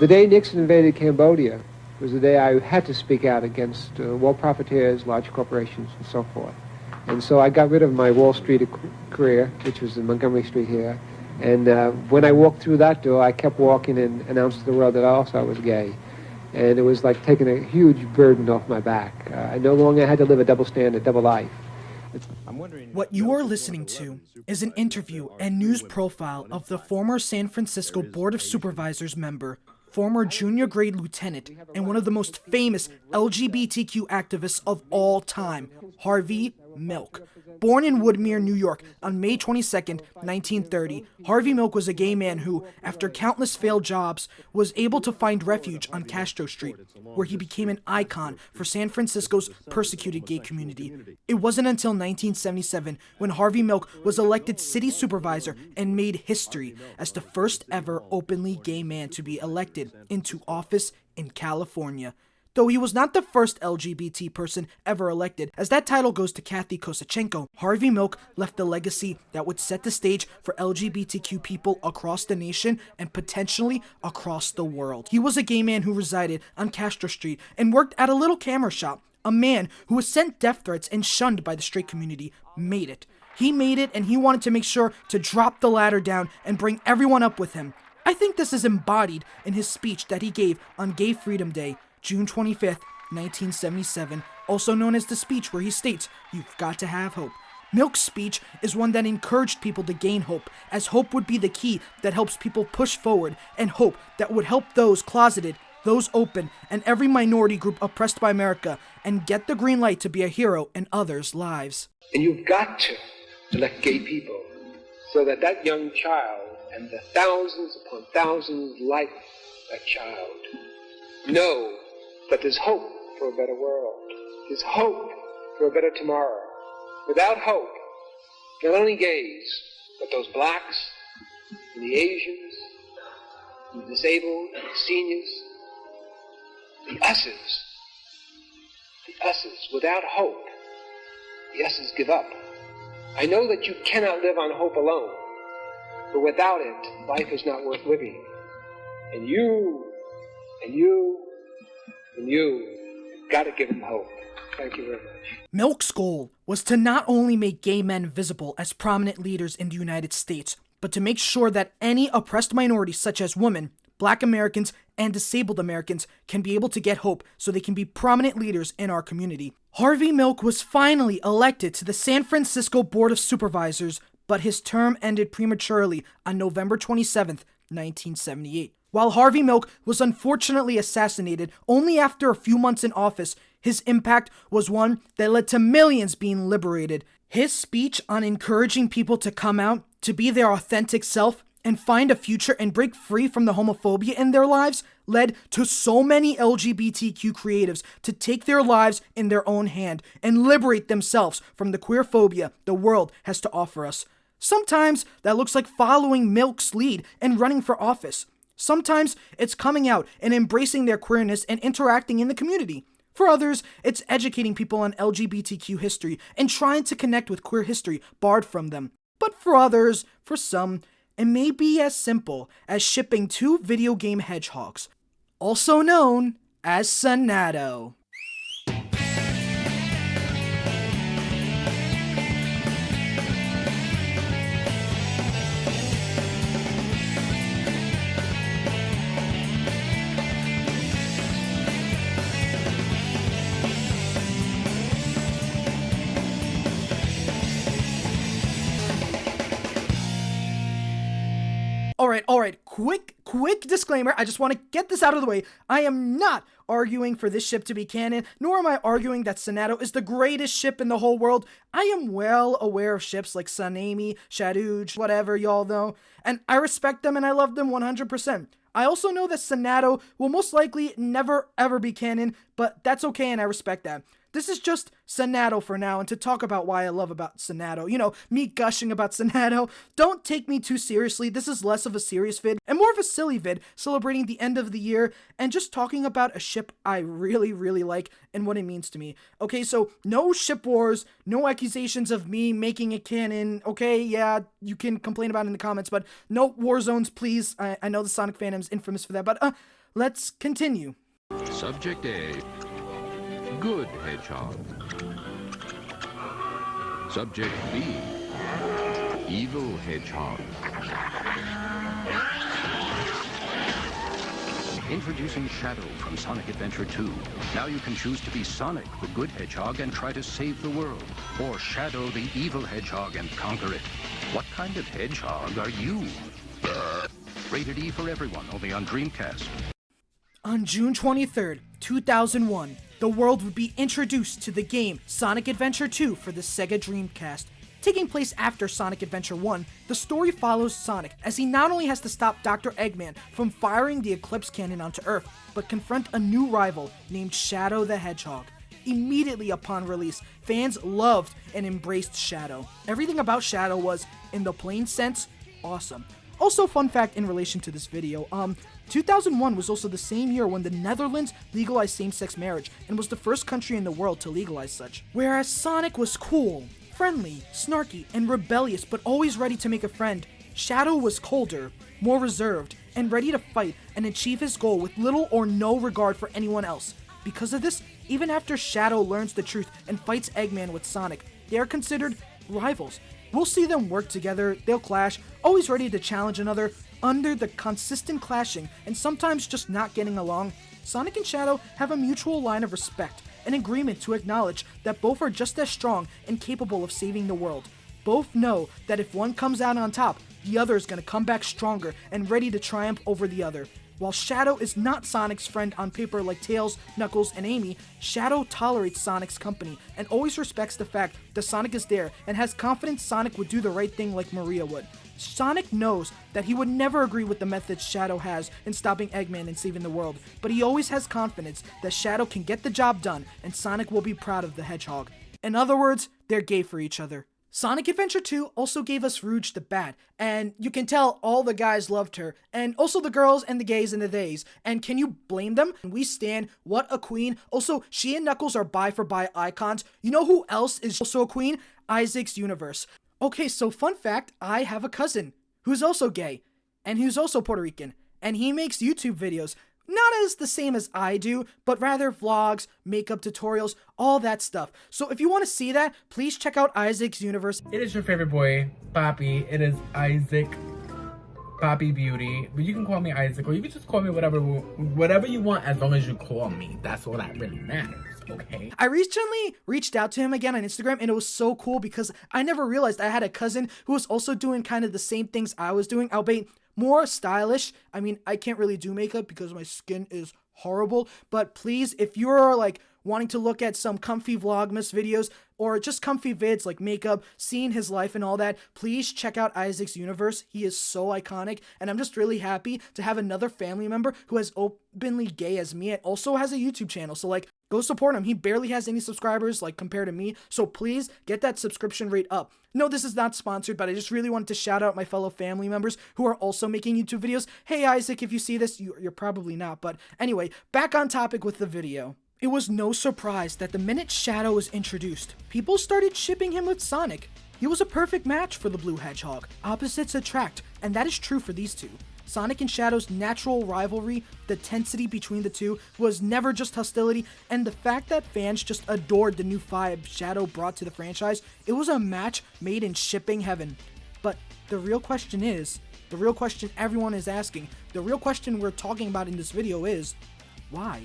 The day Nixon invaded Cambodia was the day I had to speak out against world profiteers, large corporations, and so forth. And so I got rid of my Wall Street career, which was in Montgomery Street here. And when I walked through that door, I kept walking and announced to the world that also I was gay. And it was like taking a huge burden off my back. I no longer had to live a double standard, double life. What you are listening to is an interview and news profile of the former San Francisco Board of Supervisors member, former junior grade lieutenant, and one of the most famous LGBTQ activists of all time, Harvey Milk. Born in Woodmere, New York, on May 22nd, 1930, Harvey Milk was a gay man who, after countless failed jobs, was able to find refuge on Castro Street, where he became an icon for San Francisco's persecuted gay community. It wasn't until 1977 when Harvey Milk was elected city supervisor and made history as the first ever openly gay man to be elected into office in California. Though he was not the first LGBT person ever elected, as that title goes to Kathy Kosachenko, Harvey Milk left a legacy that would set the stage for LGBTQ people across the nation and potentially across the world. He was a gay man who resided on Castro Street and worked at a little camera shop. A man who was sent death threats and shunned by the straight community made it. He made it, and he wanted to make sure to drop the ladder down and bring everyone up with him. I think this is embodied in his speech that he gave on Gay Freedom Day, June 25th, 1977, also known as the speech where he states, "You've got to have hope." Milk's speech is one that encouraged people to gain hope, as hope would be the key that helps people push forward, and hope that would help those closeted, those open, and every minority group oppressed by America, and get the green light to be a hero in others' lives. And you've got to elect gay people so that that young child and the thousands upon thousands like that child know that there's hope for a better world. There's hope for a better tomorrow. Without hope, not only gays, but those blacks, and the Asians, and the disabled, and the seniors, the us's, without hope, the us's give up. I know that you cannot live on hope alone, but without it, life is not worth living. And you got to give them hope. Thank you very much. Milk's goal was to not only make gay men visible as prominent leaders in the United States, but to make sure that any oppressed minorities such as women, Black Americans, and disabled Americans can be able to get hope so they can be prominent leaders in our community. Harvey Milk was finally elected to the San Francisco Board of Supervisors, but his term ended prematurely on November 27th, 1978. While Harvey Milk was unfortunately assassinated only after a few months in office, his impact was one that led to millions being liberated. His speech on encouraging people to come out, to be their authentic self, and find a future and break free from the homophobia in their lives led to so many LGBTQ creatives to take their lives in their own hand and liberate themselves from the queer phobia the world has to offer us. Sometimes that looks like following Milk's lead and running for office. Sometimes it's coming out and embracing their queerness and interacting in the community. For others, it's educating people on LGBTQ history and trying to connect with queer history barred from them. But for others, for some, it may be as simple as shipping 2 video game hedgehogs, also known as Sonadow. All right, quick disclaimer. I just want to get this out of the way. I am not arguing for this ship to be canon, nor am I arguing that Sonadow is the greatest ship in the whole world. I am well aware of ships like Sunami, Shadouj, whatever y'all know, and I respect them and I love them 100%. I also know that Sonadow will most likely never ever be canon, but that's okay and I respect that. This is just Sonadow for now, and to talk about why I love about Sonadow. You know, me gushing about Sonadow. Don't take me too seriously. This is less of a serious vid and more of a silly vid, celebrating the end of the year and just talking about a ship I really, really like and what it means to me. Okay, so no ship wars, no accusations of me making it canon. Okay, yeah, you can complain about it in the comments, but no war zones, please. I know the Sonic fandom's infamous for that, but let's continue. Subject A, good hedgehog. Subject B, evil hedgehog. Introducing Shadow from Sonic Adventure 2. Now you can choose to be Sonic, the good hedgehog, and try to save the world. Or Shadow, the evil hedgehog, and conquer it. What kind of hedgehog are you? Rated E for everyone, only on Dreamcast. On June 23rd, 2001, the world would be introduced to the game Sonic Adventure 2 for the Sega Dreamcast. Taking place after Sonic Adventure 1, the story follows Sonic as he not only has to stop Dr. Eggman from firing the Eclipse Cannon onto Earth, but confront a new rival named Shadow the Hedgehog. Immediately upon release, fans loved and embraced Shadow. Everything about Shadow was, in the plain sense, awesome. Also, fun fact in relation to this video, 2001 was also the same year when the Netherlands legalized same-sex marriage and was the first country in the world to legalize such. Whereas Sonic was cool, friendly, snarky, and rebellious, but always ready to make a friend, Shadow was colder, more reserved, and ready to fight and achieve his goal with little or no regard for anyone else. Because of this, even after Shadow learns the truth and fights Eggman with Sonic, they are considered rivals. We'll see them work together, they'll clash, always ready to challenge another. Under the consistent clashing and sometimes just not getting along, Sonic and Shadow have a mutual line of respect, an agreement to acknowledge that both are just as strong and capable of saving the world. Both know that if one comes out on top, the other is going to come back stronger and ready to triumph over the other. While Shadow is not Sonic's friend on paper like Tails, Knuckles, and Amy, Shadow tolerates Sonic's company and always respects the fact that Sonic is there and has confidence Sonic would do the right thing like Maria would. Sonic knows that he would never agree with the methods Shadow has in stopping Eggman and saving the world, but he always has confidence that Shadow can get the job done and Sonic will be proud of the Hedgehog. In other words, they're gay for each other. Sonic Adventure 2 also gave us Rouge the Bat, and you can tell all the guys loved her, and also the girls and the gays and the theys, and can you blame them? We stan, what a queen. Also, she and Knuckles are bi for bi icons. You know who else is also a queen? Isaac's Universe. Okay, so fun fact, I have a cousin who's also gay, and who's also Puerto Rican, and he makes YouTube videos. Not as the same as I do, but rather vlogs, makeup tutorials, all that stuff. So if you want to see that, please check out Isaac's Universe. It is your favorite boy, Poppy. It is Isaac, Poppy Beauty. But you can call me Isaac, or you can just call me whatever you want, as long as you call me. That's all that really matters, okay? I recently reached out to him again on Instagram, and it was so cool because I never realized I had a cousin who was also doing kind of the same things I was doing, albeit more stylish. I mean, I can't really do makeup because my skin is horrible, but please, if you're like wanting to look at some comfy Vlogmas videos or just comfy vids like makeup, seeing his life and all that, please check out Isaac's Universe. He is so iconic, and I'm just really happy to have another family member who is openly gay as me and also has a YouTube channel. So like, go support him. He barely has any subscribers like compared to me, so please get that subscription rate up. No, this is not sponsored, but I just really wanted to shout out my fellow family members who are also making YouTube videos. Hey Isaac, if you see this, you're probably not, but anyway, back on topic with the video. It was no surprise that the minute Shadow was introduced, people started shipping him with Sonic. He was a perfect match for the Blue Hedgehog. Opposites attract, and that is true for these two. Sonic and Shadow's natural rivalry, the tensity between the two, was never just hostility, and the fact that fans just adored the new vibe Shadow brought to the franchise, it was a match made in shipping heaven. But the real question is, the real question everyone is asking, the real question we're talking about in this video is, why?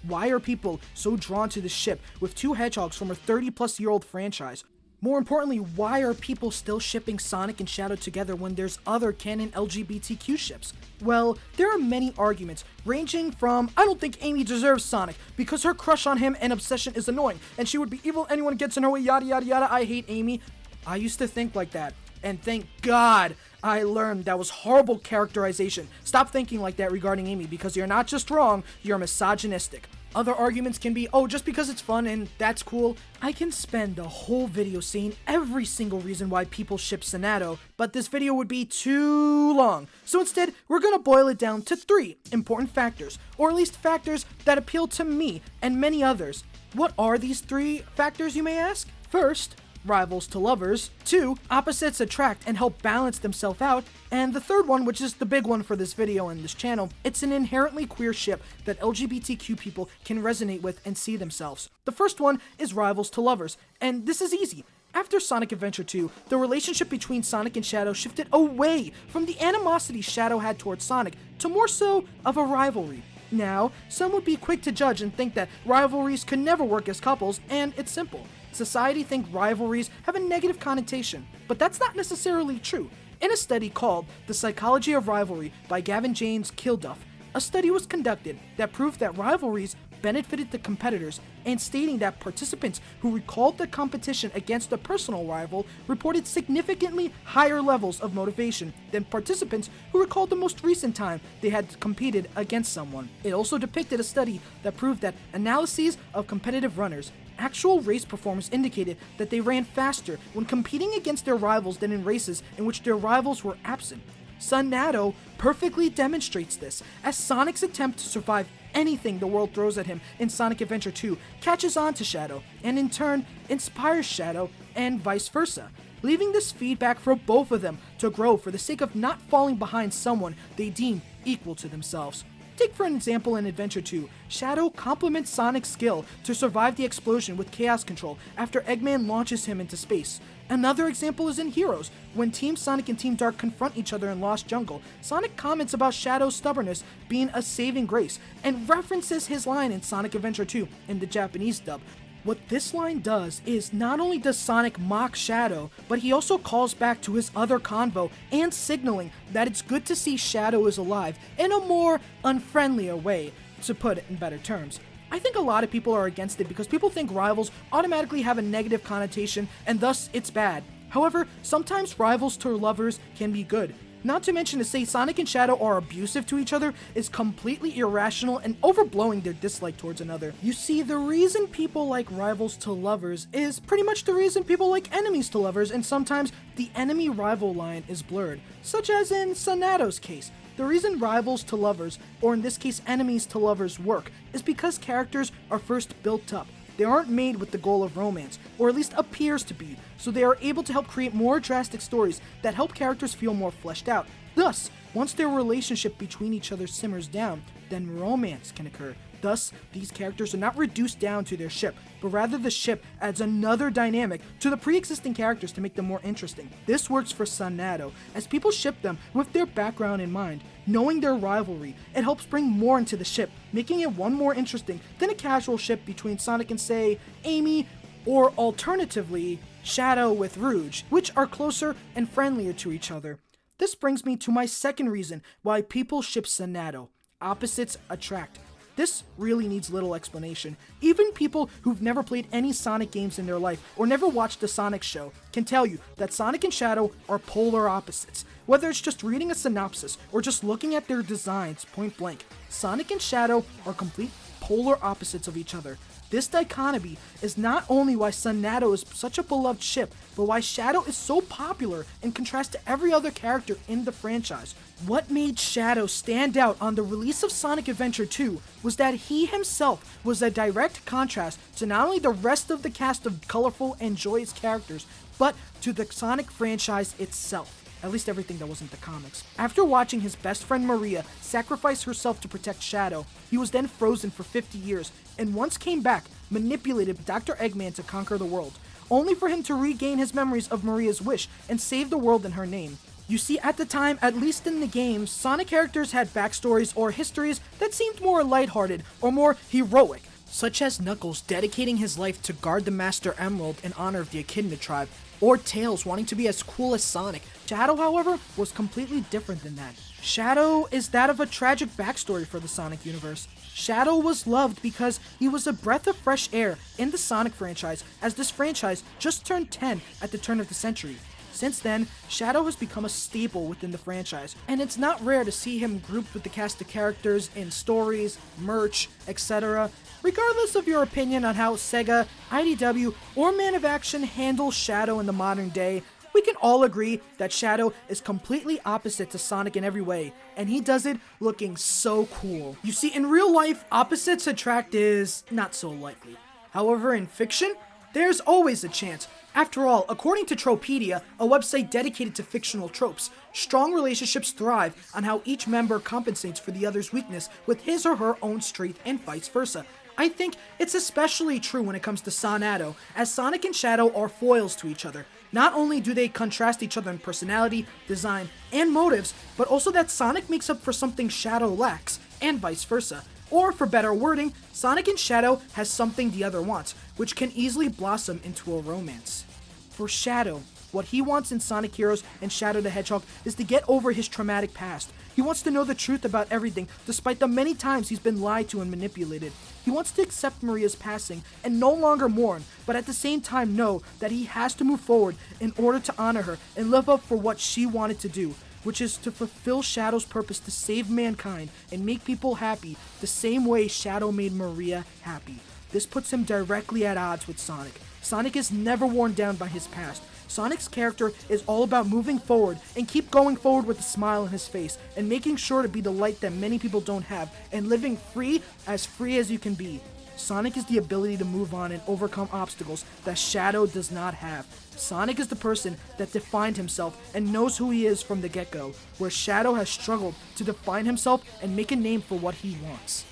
Why are people so drawn to the ship with two hedgehogs from a 30-plus-year-old franchise? More importantly, why are people still shipping Sonic and Shadow together when there's other canon LGBTQ ships? Well, there are many arguments, ranging from, I don't think Amy deserves Sonic because her crush on him and obsession is annoying, and she would be evil anyone gets in her way, yada yada yada, I hate Amy. I used to think like that, and thank God I learned that was horrible characterization. Stop thinking like that regarding Amy because you're not just wrong, you're misogynistic. Other arguments can be, oh, just because it's fun and that's cool. I can spend the whole video saying every single reason why people ship Sonadow, but this video would be too long. So instead, we're gonna boil it down to 3 important factors, or at least factors that appeal to me and many others. What are these 3 factors, you may ask? First, rivals to lovers. 2, opposites attract and help balance themselves out. And the third one, which is the big one for this video and this channel, it's an inherently queer ship that LGBTQ people can resonate with and see themselves. The first one is rivals to lovers, and this is easy. After Sonic Adventure 2, the relationship between Sonic and Shadow shifted away from the animosity Shadow had towards Sonic to more so of a rivalry. Now, some would be quick to judge and think that rivalries could never work as couples, and it's simple. Society thinks rivalries have a negative connotation, but that's not necessarily true. In a study called The Psychology of Rivalry by Gavin James Kilduff, a study was conducted that proved that rivalries benefited the competitors, and stating that participants who recalled the competition against a personal rival reported significantly higher levels of motivation than participants who recalled the most recent time they had competed against someone. It also depicted a study that proved that analyses of competitive runners, actual race performance indicated that they ran faster when competing against their rivals than in races in which their rivals were absent. Sonadow perfectly demonstrates this, as Sonic's attempt to survive anything the world throws at him in Sonic Adventure 2 catches on to Shadow, and in turn inspires Shadow, and vice versa, leaving this feedback for both of them to grow for the sake of not falling behind someone they deem equal to themselves. Take for an example in Adventure 2, Shadow complements Sonic's skill to survive the explosion with Chaos Control after Eggman launches him into space. Another example is in Heroes, when Team Sonic and Team Dark confront each other in Lost Jungle. Sonic comments about Shadow's stubbornness being a saving grace, and references his line in Sonic Adventure 2 in the Japanese dub. What this line does is not only does Sonic mock Shadow, but he also calls back to his other convo and signaling that it's good to see Shadow is alive in a more unfriendlier way, to put it in better terms. I think a lot of people are against it because people think rivals automatically have a negative connotation and thus it's bad. However, sometimes rivals to lovers can be good. Not to mention to say Sonic and Shadow are abusive to each other is completely irrational and overblowing their dislike towards another. You see, the reason people like rivals to lovers is pretty much the reason people like enemies to lovers, and sometimes the enemy-rival line is blurred, such as in Sonadow's case. The reason rivals to lovers, or in this case enemies to lovers, work is because characters are first built up. They aren't made with the goal of romance, or at least appears to be, so they are able to help create more drastic stories that help characters feel more fleshed out. Thus, once their relationship between each other simmers down, then romance can occur. Thus, these characters are not reduced down to their ship, but rather the ship adds another dynamic to the pre-existing characters to make them more interesting. This works for Sonadow, as people ship them with their background in mind. Knowing their rivalry, it helps bring more into the ship, making it one more interesting than a casual ship between Sonic and, say, Amy, or alternatively, Shadow with Rouge, which are closer and friendlier to each other. This brings me to my second reason why people ship Sonadow. Opposites attract. This really needs little explanation. Even people who've never played any Sonic games in their life or never watched a Sonic show can tell you that Sonic and Shadow are polar opposites. Whether it's just reading a synopsis or just looking at their designs point blank, Sonic and Shadow are complete polar opposites of each other. This dichotomy is not only why Sonadow is such a beloved ship, but why Shadow is so popular in contrast to every other character in the franchise. What made Shadow stand out on the release of Sonic Adventure 2 was that he himself was a direct contrast to not only the rest of the cast of colorful and joyous characters, but to the Sonic franchise itself. At least everything that wasn't the comics. After watching his best friend Maria sacrifice herself to protect Shadow, he was then frozen for 50 years, and once came back, manipulated Dr. Eggman to conquer the world, only for him to regain his memories of Maria's wish and save the world in her name. You see, at the time, at least in the games, Sonic characters had backstories or histories that seemed more lighthearted or more heroic, such as Knuckles dedicating his life to guard the Master Emerald in honor of the Echidna tribe, or Tails wanting to be as cool as Sonic. Shadow, however, was completely different than that. Shadow is that of a tragic backstory for the Sonic universe. Shadow was loved because he was a breath of fresh air in the Sonic franchise, as this franchise just turned 10 at the turn of the century. Since then, Shadow has become a staple within the franchise, and it's not rare to see him grouped with the cast of characters in stories, merch, etc. Regardless of your opinion on how Sega, IDW, or Man of Action handle Shadow in the modern day, we can all agree that Shadow is completely opposite to Sonic in every way, and he does it looking so cool. You see, in real life, opposites attract is not so likely. However, in fiction, there's always a chance. After all, according to Tropedia, a website dedicated to fictional tropes, strong relationships thrive on how each member compensates for the other's weakness with his or her own strength and vice versa. I think it's especially true when it comes to Sonadow, as Sonic and Shadow are foils to each other. Not only do they contrast each other in personality, design, and motives, but also that Sonic makes up for something Shadow lacks, and vice versa. Or, for better wording, Sonic and Shadow has something the other wants, which can easily blossom into a romance. For Shadow, what he wants in Sonic Heroes and Shadow the Hedgehog is to get over his traumatic past. He wants to know the truth about everything, despite the many times he's been lied to and manipulated. He wants to accept Maria's passing and no longer mourn, but at the same time know that he has to move forward in order to honor her and live up for what she wanted to do, which is to fulfill Shadow's purpose to save mankind and make people happy the same way Shadow made Maria happy. This puts him directly at odds with Sonic. Sonic is never worn down by his past. Sonic's character is all about moving forward and keep going forward with a smile on his face and making sure to be the light that many people don't have and living free as you can be. Sonic is the ability to move on and overcome obstacles that Shadow does not have. Sonic is the person that defined himself and knows who he is from the get-go, where Shadow has struggled to define himself and make a name for what he wants.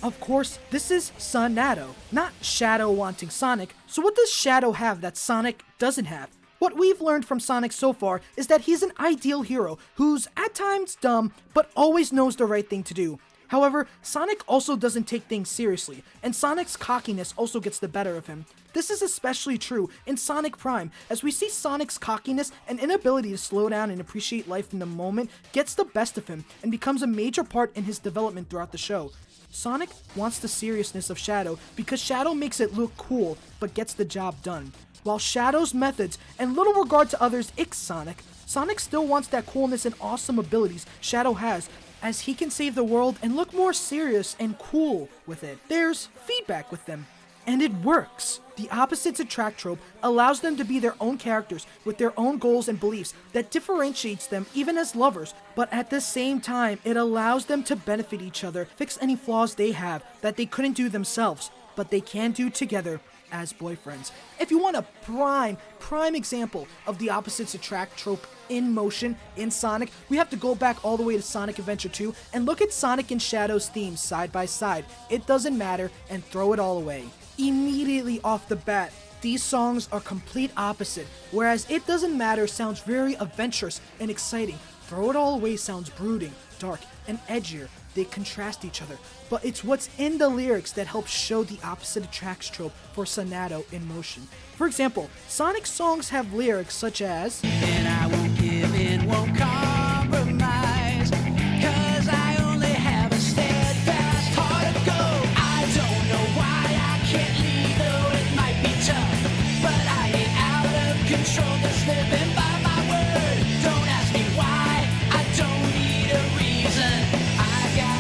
Of course, this is Sonadow, not Shadow wanting Sonic, so what does Shadow have that Sonic doesn't have? What we've learned from Sonic so far is that he's an ideal hero who's at times dumb, but always knows the right thing to do. However, Sonic also doesn't take things seriously, and Sonic's cockiness also gets the better of him. This is especially true in Sonic Prime, as we see Sonic's cockiness and inability to slow down and appreciate life in the moment gets the best of him and becomes a major part in his development throughout the show. Sonic wants the seriousness of Shadow because Shadow makes it look cool, but gets the job done. While Shadow's methods and little regard to others icks Sonic, Sonic still wants that coolness and awesome abilities Shadow has, as he can save the world and look more serious and cool with it. There's feedback with them, and it works. The opposites attract trope allows them to be their own characters with their own goals and beliefs that differentiates them even as lovers, but at the same time, it allows them to benefit each other, fix any flaws they have that they couldn't do themselves, but they can do together as boyfriends. If you want a prime example of the opposites attract trope in motion in Sonic, we have to go back all the way to Sonic Adventure 2 and look at Sonic and Shadow's themes side by side. It doesn't matter, and throw it all away. Immediately off the bat, these songs are complete opposite, whereas It Doesn't Matter sounds very adventurous and exciting. Throw It All Away sounds brooding, dark, and edgier. They contrast each other, but it's what's in the lyrics that helps show the opposite attracts trope for Sonadow in motion. For example, Sonic's songs have lyrics such as, "And I won't give in, won't compromise, 'cause I only have a steadfast heart of gold. I don't know why I can't leave, though it might be tough, but I ain't out of control, just living by my word. Don't ask me why, I don't need a reason.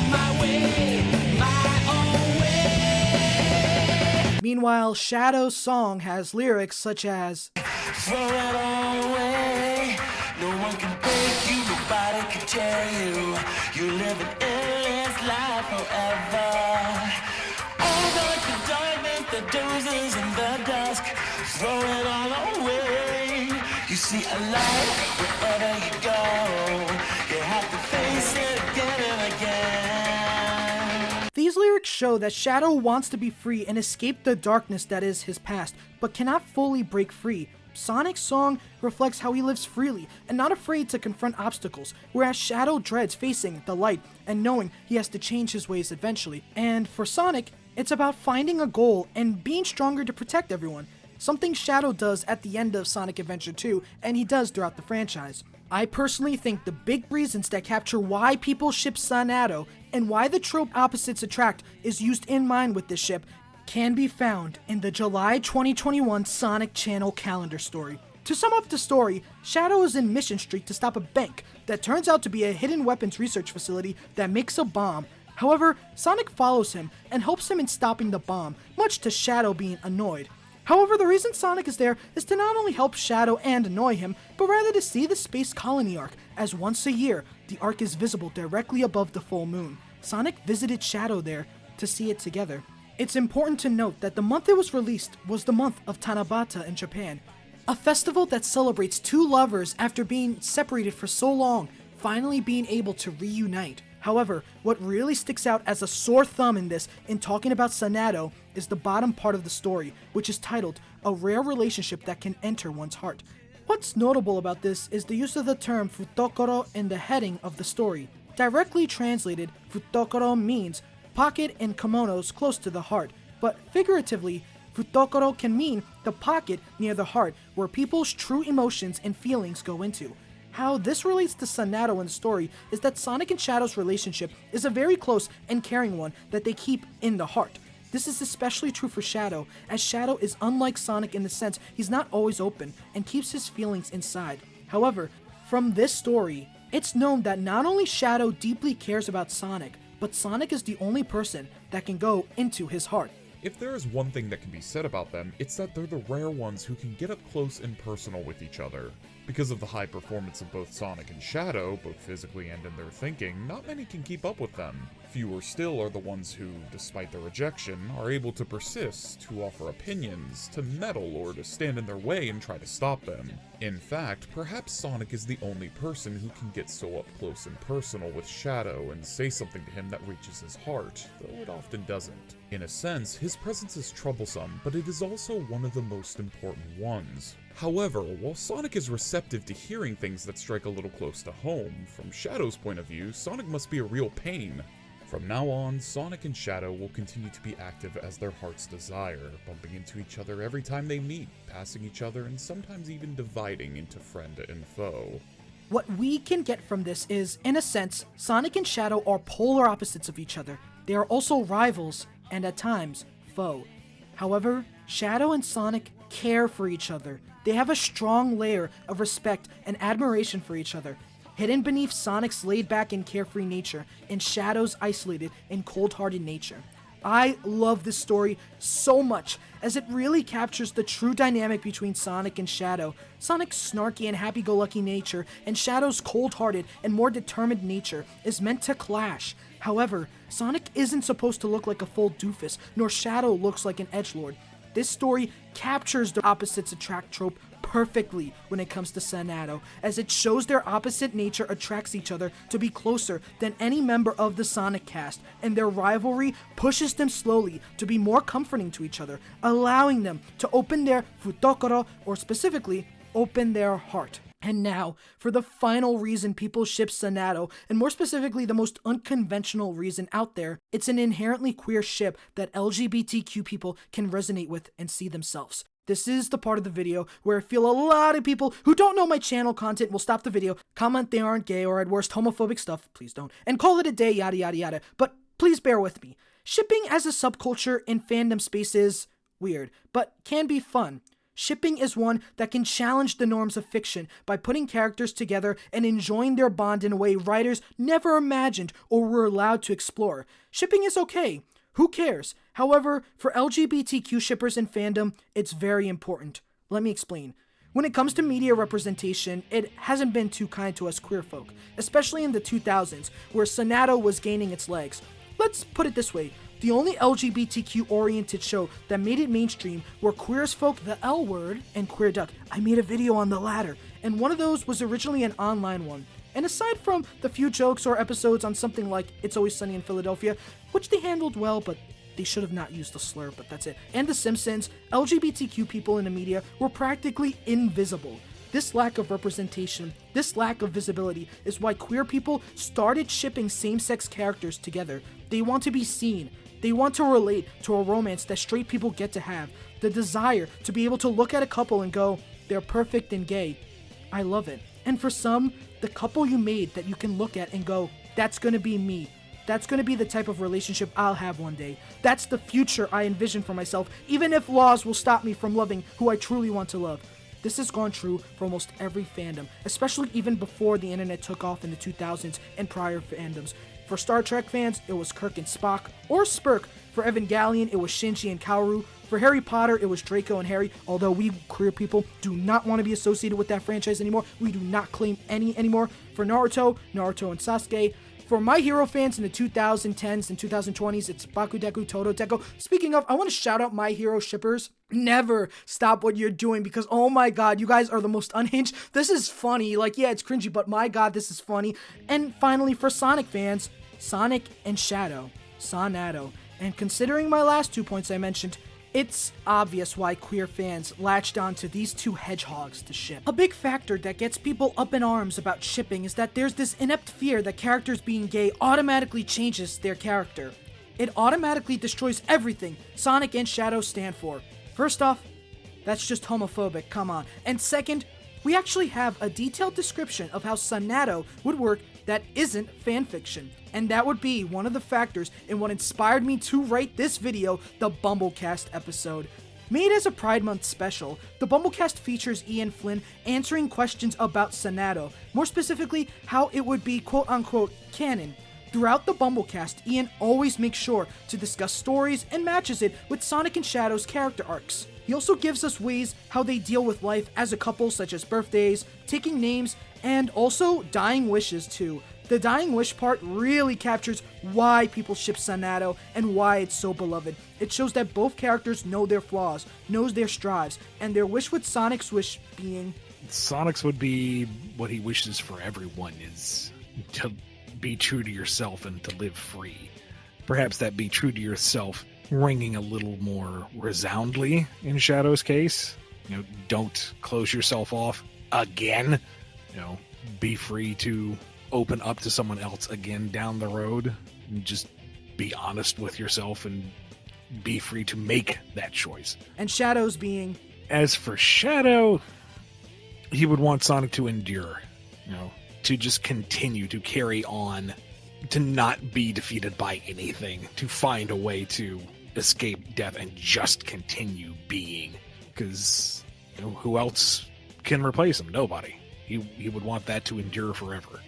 My way, my own way." Meanwhile, Shadow's song has lyrics such as, "Throw it all away, no one can break you, nobody can tear you, you live an endless life forever. Over the darkness, the dozens and the dusk, throw it all away, you see a light wherever you go, you have to face it again and again." These lyrics show that Shadow wants to be free and escape the darkness that is his past, but cannot fully break free. Sonic's song reflects how he lives freely and not afraid to confront obstacles, whereas Shadow dreads facing the light and knowing he has to change his ways eventually. And for Sonic, it's about finding a goal and being stronger to protect everyone, something Shadow does at the end of Sonic Adventure 2, and he does throughout the franchise. I personally think the big reasons that capture why people ship Sonadow and why the trope opposites attract is used in mind with this ship can be found in the July 2021 Sonic Channel calendar story. To sum up the story, Shadow is in Mission Street to stop a bank that turns out to be a hidden weapons research facility that makes a bomb. However, Sonic follows him and helps him in stopping the bomb, much to Shadow being annoyed. However, the reason Sonic is there is to not only help Shadow and annoy him, but rather to see the Space Colony Arc, as once a year, the Arc is visible directly above the full moon. Sonic visited Shadow there to see it together. It's important to note that the month it was released was the month of Tanabata in Japan. A festival that celebrates two lovers after being separated for so long, finally being able to reunite. However, what really sticks out as a sore thumb in this, in talking about Sonadow, is the bottom part of the story, which is titled, A Rare Relationship That Can Enter One's Heart. What's notable about this is the use of the term futokoro in the heading of the story. Directly translated, futokoro means pocket in kimonos close to the heart, but figuratively, futokoro can mean the pocket near the heart where people's true emotions and feelings go into. How this relates to Sonadow in the story is that Sonic and Shadow's relationship is a very close and caring one that they keep in the heart. This is especially true for Shadow, as Shadow is unlike Sonic in the sense he's not always open and keeps his feelings inside. However, from this story, it's known that not only Shadow deeply cares about Sonic, but Sonic is the only person that can go into his heart. If there is one thing that can be said about them, it's that they're the rare ones who can get up close and personal with each other. Because of the high performance of both Sonic and Shadow, both physically and in their thinking, not many can keep up with them. Fewer still are the ones who, despite their rejection, are able to persist, to offer opinions, to meddle, or to stand in their way and try to stop them. In fact, perhaps Sonic is the only person who can get so up close and personal with Shadow and say something to him that reaches his heart, though it often doesn't. In a sense, his presence is troublesome, but it is also one of the most important ones. However, while Sonic is receptive to hearing things that strike a little close to home, from Shadow's point of view, Sonic must be a real pain. From now on, Sonic and Shadow will continue to be active as their hearts desire, bumping into each other every time they meet, passing each other, and sometimes even dividing into friend and foe. What we can get from this is, in a sense, Sonic and Shadow are polar opposites of each other. They are also rivals, and at times, foe. However, Shadow and Sonic care for each other. They have a strong layer of respect and admiration for each other, hidden beneath Sonic's laid-back and carefree nature and Shadow's isolated and cold-hearted nature. I love this story so much, as it really captures the true dynamic between Sonic and Shadow. Sonic's snarky and happy-go-lucky nature and Shadow's cold-hearted and more determined nature is meant to clash. However, Sonic isn't supposed to look like a full doofus, nor Shadow looks like an edgelord. This story captures the opposites attract trope perfectly when it comes to Sonadow, as it shows their opposite nature attracts each other to be closer than any member of the Sonic cast, and their rivalry pushes them slowly to be more comforting to each other, allowing them to open their futokoro, or specifically, open their heart. And now, for the final reason people ship Sonadow, and more specifically the most unconventional reason out there, it's an inherently queer ship that LGBTQ people can resonate with and see themselves. This is the part of the video where I feel a lot of people who don't know my channel content will stop the video, comment they aren't gay or at worst homophobic stuff, please don't, and call it a day, yada yada yada, but please bear with me. Shipping as a subculture in fandom space is weird, but can be fun. Shipping is one that can challenge the norms of fiction by putting characters together and enjoying their bond in a way writers never imagined or were allowed to explore. Shipping is okay. Who cares? However, for LGBTQ shippers in fandom, it's very important. Let me explain. When it comes to media representation, it hasn't been too kind to us queer folk, especially in the 2000s, where Sonadow was gaining its legs. Let's put it this way. The only LGBTQ-oriented show that made it mainstream were Queer as Folk, The L Word, and Queer Duck. I made a video on the latter, and one of those was originally an online one. And aside from the few jokes or episodes on something like It's Always Sunny in Philadelphia, which they handled well, but they should have not used the slur, but that's it, and The Simpsons, LGBTQ people in the media were practically invisible. This lack of representation, this lack of visibility, is why queer people started shipping same-sex characters together. They want to be seen. They want to relate to a romance that straight people get to have. The desire to be able to look at a couple and go, they're perfect and gay. I love it. And for some, the couple you made that you can look at and go, that's gonna be me. That's gonna be the type of relationship I'll have one day. That's the future I envision for myself, even if laws will stop me from loving who I truly want to love. This has gone true for almost every fandom, especially even before the internet took off in the 2000s and prior fandoms. For Star Trek fans, it was Kirk and Spock, or Spirk. For Evangelion, it was Shinji and Kaoru. For Harry Potter, it was Draco and Harry, although we queer people do not want to be associated with that franchise anymore. We do not claim any anymore. For Naruto, Naruto and Sasuke. For My Hero fans in the 2010s and 2020s, it's Bakudeku Totodeko. Speaking of, I want to shout out My Hero shippers. Never stop what you're doing because, oh my god, you guys are the most unhinged. This is funny. Like, yeah, it's cringy, but my god, this is funny. And finally, for Sonic fans, Sonic and Shadow, Sonadow. And considering my last 2 points I mentioned, it's obvious why queer fans latched onto these two hedgehogs to ship. A big factor that gets people up in arms about shipping is that there's this inept fear that characters being gay automatically changes their character. It automatically destroys everything Sonic and Shadow stand for. First off, that's just homophobic, come on. And second, we actually have a detailed description of how Sonadow would work that isn't fanfiction. And that would be one of the factors in what inspired me to write this video, the Bumblecast episode. Made as a Pride Month special, the Bumblecast features Ian Flynn answering questions about Sonadow, more specifically how it would be quote-unquote canon. Throughout the Bumblecast, Ian always makes sure to discuss stories and matches it with Sonic and Shadow's character arcs. He also gives us ways how they deal with life as a couple, such as birthdays, taking names, and also dying wishes too. The dying wish part really captures why people ship Sonadow and why it's so beloved. It shows that both characters know their flaws, knows their strives, and their wish with Sonic's wish being... Sonic's would be what he wishes for everyone is to be true to yourself and to live free. Perhaps that be true to yourself ringing a little more resoundly in Shadow's case. Don't close yourself off again. Be free to open up to someone else again down the road. And just be honest with yourself and be free to make that choice. And Shadow's being... As for Shadow, he would want Sonic to endure. To just continue to carry on, to not be defeated by anything, to find a way to escape death and just continue being. Because, who else can replace him? Nobody. He would want that to endure forever.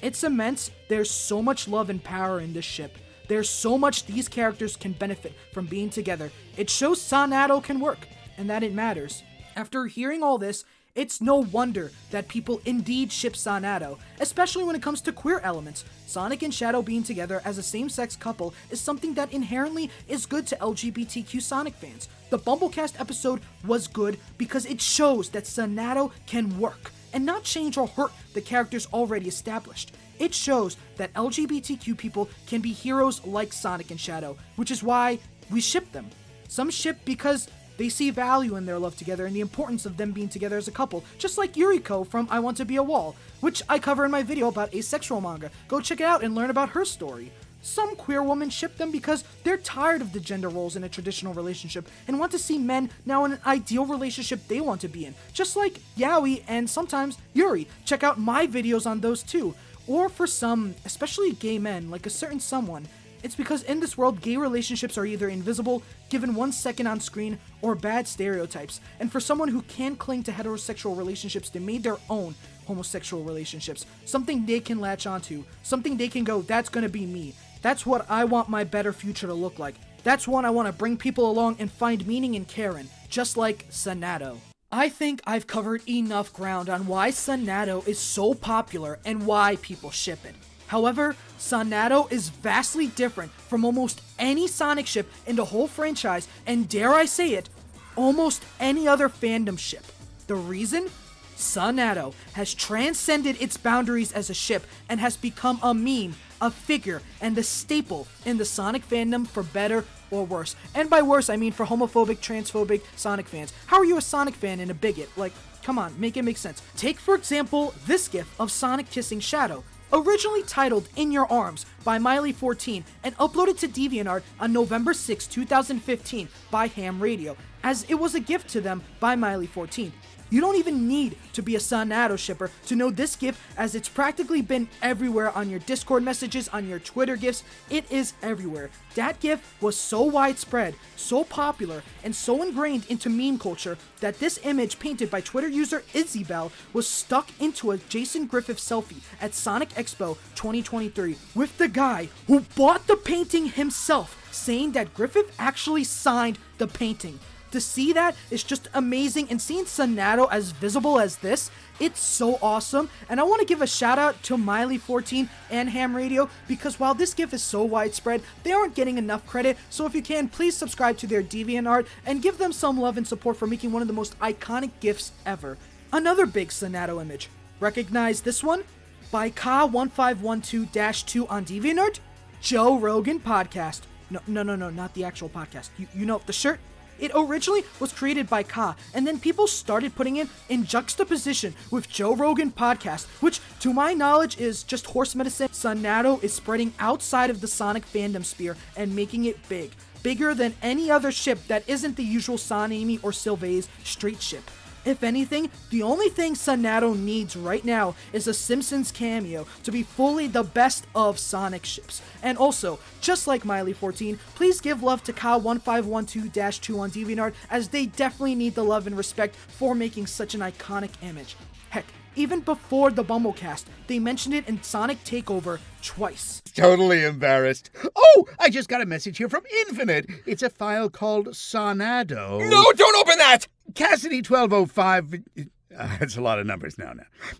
It's immense. There's so much love and power in this ship. There's so much these characters can benefit from being together. It shows Sonadow can work, and that it matters. After hearing all this, it's no wonder that people indeed ship Sonadow, especially when it comes to queer elements. Sonic and Shadow being together as a same-sex couple is something that inherently is good to LGBTQ Sonic fans. The Bumblecast episode was good because it shows that Sonadow can work and not change or hurt the characters already established. It shows that LGBTQ people can be heroes like Sonic and Shadow, which is why we ship them. Some ship because they see value in their love together and the importance of them being together as a couple, just like Yuriko from I Want to Be a Wall, which I cover in my video about asexual manga. Go check it out and learn about her story. Some queer women ship them because they're tired of the gender roles in a traditional relationship and want to see men now in an ideal relationship they want to be in, just like Yaoi and sometimes Yuri. Check out my videos on those too. Or for some, especially gay men, like a certain someone, it's because in this world, gay relationships are either invisible, given 1 second on screen, or bad stereotypes. And for someone who can cling to heterosexual relationships, they made their own homosexual relationships. Something they can latch onto. Something they can go, that's gonna be me. That's what I want my better future to look like. That's one I want to bring people along and find meaning and care in, just like Sonadow. I think I've covered enough ground on why Sonadow is so popular and why people ship it. However, Sonadow is vastly different from almost any Sonic ship in the whole franchise, and dare I say it, almost any other fandom ship. The reason? Sonadow has transcended its boundaries as a ship and has become a meme, a figure, and a staple in the Sonic fandom for better or worse. And by worse, I mean for homophobic, transphobic Sonic fans. How are you a Sonic fan and a bigot? Like, come on, make it make sense. Take, for example, this gif of Sonic kissing Shadow. Originally titled In Your Arms by Miley14 and uploaded to DeviantArt on November 6, 2015 by Ham Radio, as it was a gift to them by Miley14. You don't even need to be a Sonadow shipper to know this GIF, as it's practically been everywhere on your Discord messages, on your Twitter GIFs. It is everywhere. That GIF was so widespread, so popular, and so ingrained into meme culture that this image painted by Twitter user Izzybell was stuck into a Jason Griffith selfie at Sonic Expo 2023 with the guy who bought the painting himself, saying that Griffith actually signed the painting. To see that is just amazing, and seeing Sonadow as visible as this, it's so awesome. And I want to give a shout out to Miley14 and Ham Radio, because while this GIF is so widespread, they aren't getting enough credit. So if you can, please subscribe to their DeviantArt and give them some love and support for making one of the most iconic GIFs ever. Another big Sonadow image. Recognize this one? By Ka1512-2 on DeviantArt? Joe Rogan Podcast. No, not the actual podcast. You know, the shirt? It originally was created by Ka, and then people started putting it in juxtaposition with Joe Rogan Podcast, which, to my knowledge, is just horse medicine. Sonadow is spreading outside of the Sonic fandom sphere and making it big. Bigger than any other ship that isn't the usual Sanemi or Sylvaise street ship. If anything, the only thing Sonadow needs right now is a Simpsons cameo to be fully the best of Sonic ships. And also, just like Miley14, please give love to Ka1512-2 on DeviantArt, as they definitely need the love and respect for making such an iconic image. Heck, even before the Bumblecast, they mentioned it in Sonic Takeover twice. Totally embarrassed. Oh, I just got a message here from Infinite. It's a file called Sonadow. No, don't open that! Cassidy1205, that's a lot of numbers now,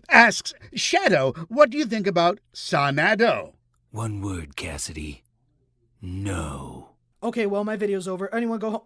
asks, Shadow, what do you think about Sonadow? One word, Cassidy. No. Okay, well, my video's over. Anyone go home?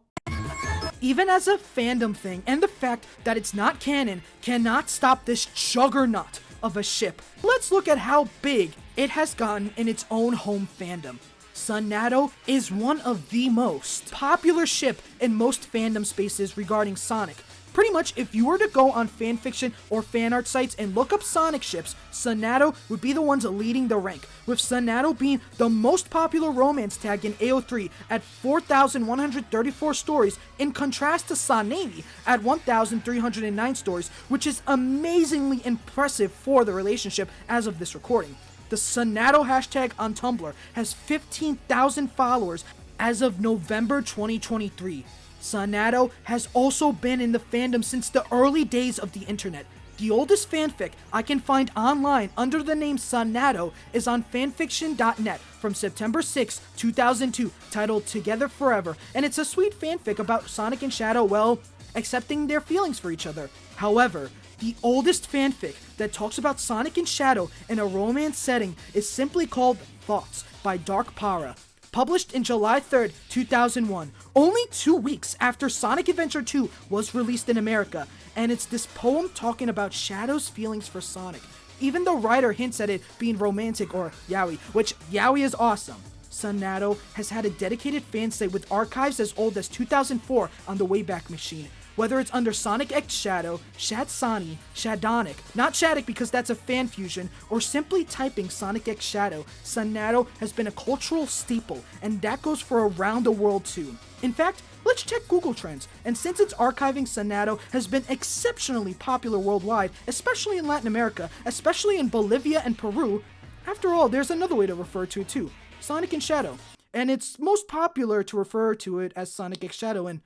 Even as a fandom thing, and the fact that it's not canon cannot stop this juggernaut of a ship. Let's look at how big it has gotten in its own home fandom. Sonadow is one of the most popular ship in most fandom spaces regarding Sonic. Pretty much, if you were to go on fanfiction or fan art sites and look up Sonic ships, Sonadow would be the ones leading the rank, with Sonadow being the most popular romance tag in AO3 at 4,134 stories, in contrast to Sanemi at 1,309 stories, which is amazingly impressive for the relationship as of this recording. The Sonadow hashtag on Tumblr has 15,000 followers as of November 2023. Sonadow has also been in the fandom since the early days of the internet. The oldest fanfic I can find online under the name Sonadow is on fanfiction.net from September 6, 2002, titled Together Forever, and it's a sweet fanfic about Sonic and Shadow, well, accepting their feelings for each other. However, the oldest fanfic that talks about Sonic and Shadow in a romance setting is simply called Thoughts by Dark Para, published in July 3rd, 2001, only 2 weeks after Sonic Adventure 2 was released in America, and it's this poem talking about Shadow's feelings for Sonic. Even the writer hints at it being romantic or yaoi, which yaoi is awesome. Sonadow has had a dedicated fan site with archives as old as 2004 on the Wayback Machine. Whether it's under Sonic X Shadow, Shadsoni, Shadonic, not Shaddick because that's a fan fusion, or simply typing Sonic X Shadow, Sonadow has been a cultural staple, and that goes for around the world too. In fact, let's check Google Trends, and since its archiving, Sonadow has been exceptionally popular worldwide, especially in Latin America, especially in Bolivia and Peru. After all, there's another way to refer to it too, Sonic and Shadow, and it's most popular to refer to it as Sonic X Shadow in...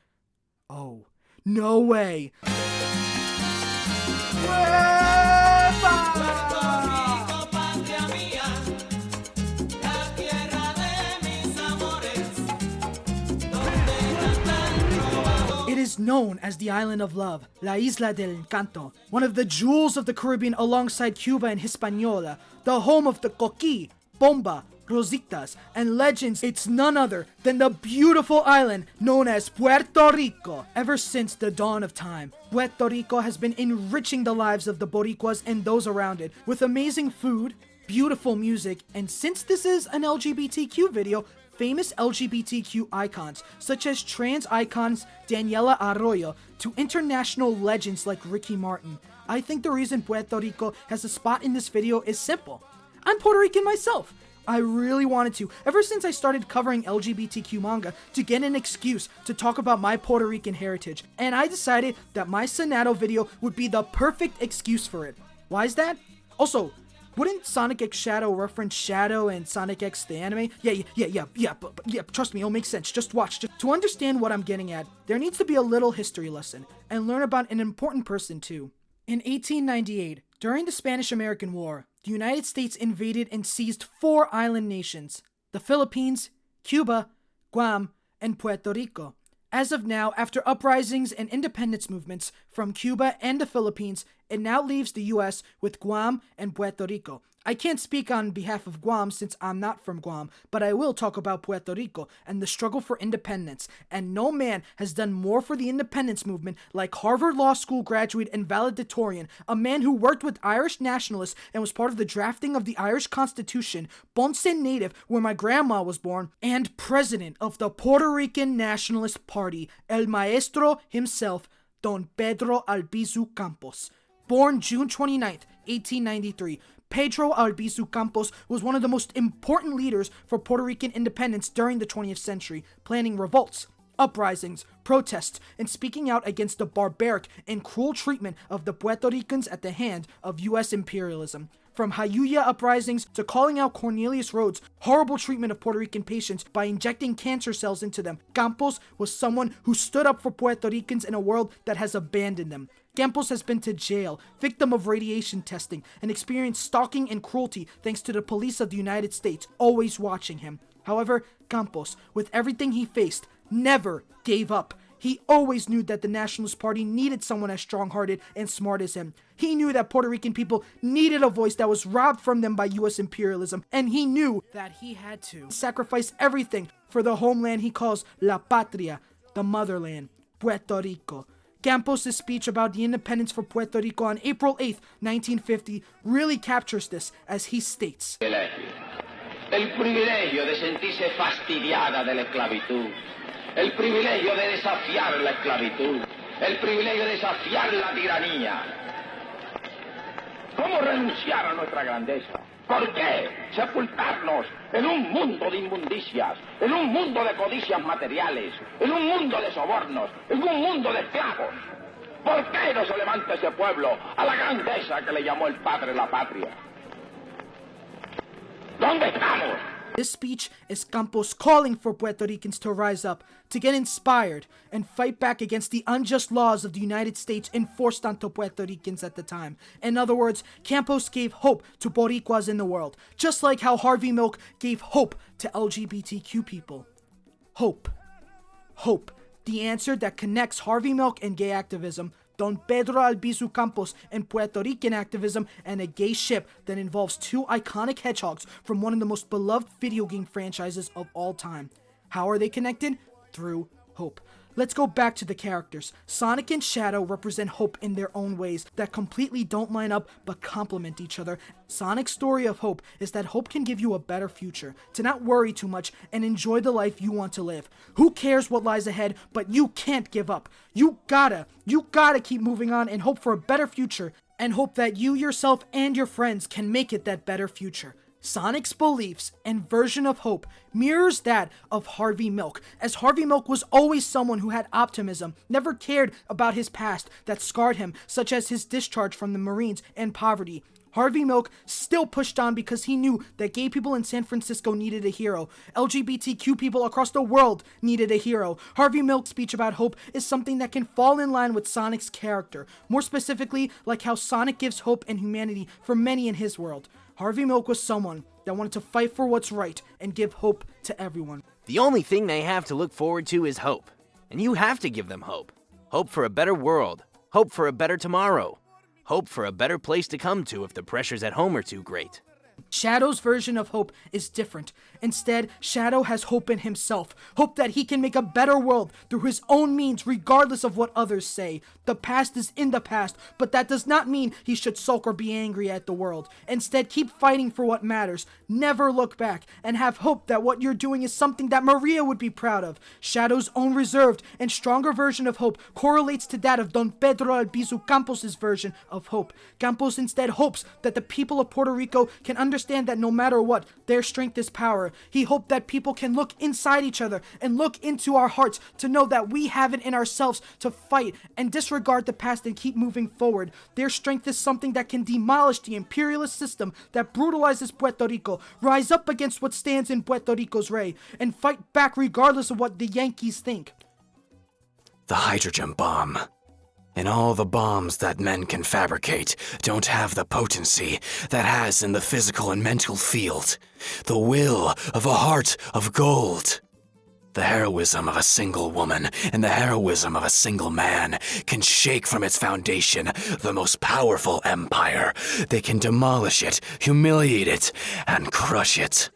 oh. No way. It is known as the Island of Love, La Isla del Encanto, one of the jewels of the Caribbean alongside Cuba and Hispaniola, the home of the coquí, bomba, Rositas, and legends. It's none other than the beautiful island known as Puerto Rico. Ever since the dawn of time, Puerto Rico has been enriching the lives of the Boricuas and those around it with amazing food, beautiful music, and since this is an LGBTQ video, famous LGBTQ icons such as trans icons Daniela Arroyo to international legends like Ricky Martin. I think the reason Puerto Rico has a spot in this video is simple. I'm Puerto Rican myself. I really wanted to, ever since I started covering LGBTQ manga, to get an excuse to talk about my Puerto Rican heritage, and I decided that my Sonadow video would be the perfect excuse for it. Why is that? Also, wouldn't Sonic X Shadow reference Shadow and Sonic X the anime? Yeah, trust me, it'll make sense. Just watch. To understand what I'm getting at, there needs to be a little history lesson, and learn about an important person too. In 1898, during the Spanish-American War, the United States invaded and seized 4 island nations, the Philippines, Cuba, Guam, and Puerto Rico. As of now, after uprisings and independence movements from Cuba and the Philippines, it now leaves the US with Guam and Puerto Rico. I can't speak on behalf of Guam since I'm not from Guam, but I will talk about Puerto Rico and the struggle for independence. And no man has done more for the independence movement like Harvard Law School graduate and valedictorian, a man who worked with Irish nationalists and was part of the drafting of the Irish Constitution, Ponce native where my grandma was born, and president of the Puerto Rican Nationalist Party, El Maestro himself, Don Pedro Albizu Campos. Born June 29th, 1893, Pedro Albizu Campos was one of the most important leaders for Puerto Rican independence during the 20th century, planning revolts, uprisings, protests, and speaking out against the barbaric and cruel treatment of the Puerto Ricans at the hand of U.S. imperialism. From Jayuya uprisings to calling out Cornelius Rhodes' horrible treatment of Puerto Rican patients by injecting cancer cells into them, Campos was someone who stood up for Puerto Ricans in a world that has abandoned them. Campos has been to jail, victim of radiation testing, and experienced stalking and cruelty thanks to the police of the United States, always watching him. However, Campos, with everything he faced, never gave up. He always knew that the Nationalist Party needed someone as strong-hearted and smart as him. He knew that Puerto Rican people needed a voice that was robbed from them by U.S. imperialism, and he knew that he had to sacrifice everything for the homeland he calls La Patria, the motherland, Puerto Rico. Campos' speech about the independence for Puerto Rico on April 8, 1950, really captures this, as he states, El privilegio de sentirse fastidiada de la esclavitud, el privilegio de desafiar la esclavitud, el privilegio de desafiar la tiranía. ¿Cómo renunciar a nuestra grandeza? ¿Por qué sepultarnos en un mundo de inmundicias, en un mundo de codicias materiales, en un mundo de sobornos, en un mundo de esclavos? ¿Por qué no se levanta ese pueblo a la grandeza que le llamó el padre la patria? ¿Dónde estamos? This speech is Campos calling for Puerto Ricans to rise up, to get inspired, and fight back against the unjust laws of the United States enforced onto Puerto Ricans at the time. In other words, Campos gave hope to Boricuas in the world, just like how Harvey Milk gave hope to LGBTQ people. Hope. Hope. The answer that connects Harvey Milk and gay activism, Don Pedro Albizu Campos and Puerto Rican activism, and a gay ship that involves two iconic hedgehogs from one of the most beloved video game franchises of all time. How are they connected? Through hope. Let's go back to the characters. Sonic and Shadow represent hope in their own ways that completely don't line up but complement each other. Sonic's story of hope is that hope can give you a better future, to not worry too much and enjoy the life you want to live. Who cares what lies ahead, but you can't give up. You gotta keep moving on and hope for a better future, and hope that you yourself and your friends can make it that better future. Sonic's beliefs and version of hope mirrors that of Harvey Milk, as Harvey Milk was always someone who had optimism, never cared about his past that scarred him, such as his discharge from the Marines and poverty. Harvey Milk still pushed on because he knew that gay people in San Francisco needed a hero. LGBTQ people across the world needed a hero. Harvey Milk's speech about hope is something that can fall in line with Sonic's character, more specifically like how Sonic gives hope and humanity for many in his world. Harvey Milk was someone that wanted to fight for what's right and give hope to everyone. The only thing they have to look forward to is hope. And you have to give them hope. Hope for a better world. Hope for a better tomorrow. Hope for a better place to come to if the pressures at home are too great. Shadow's version of hope is different. Instead, Shadow has hope in himself. Hope that he can make a better world through his own means, regardless of what others say. The past is in the past, but that does not mean he should sulk or be angry at the world. Instead, keep fighting for what matters. Never look back, and have hope that what you're doing is something that Maria would be proud of. Shadow's own reserved and stronger version of hope correlates to that of Don Pedro Albizu Campos' version of hope. Campos instead hopes that the people of Puerto Rico can understand that no matter what, their strength is power. He hoped that people can look inside each other and look into our hearts to know that we have it in ourselves to fight and disregard the past and keep moving forward. Their strength is something that can demolish the imperialist system that brutalizes Puerto Rico, rise up against what stands in Puerto Rico's way, and fight back regardless of what the Yankees think. The hydrogen bomb. And all the bombs that men can fabricate don't have the potency that has in the physical and mental field. The will of a heart of gold. The heroism of a single woman and the heroism of a single man can shake from its foundation the most powerful empire. They can demolish it, humiliate it, and crush it.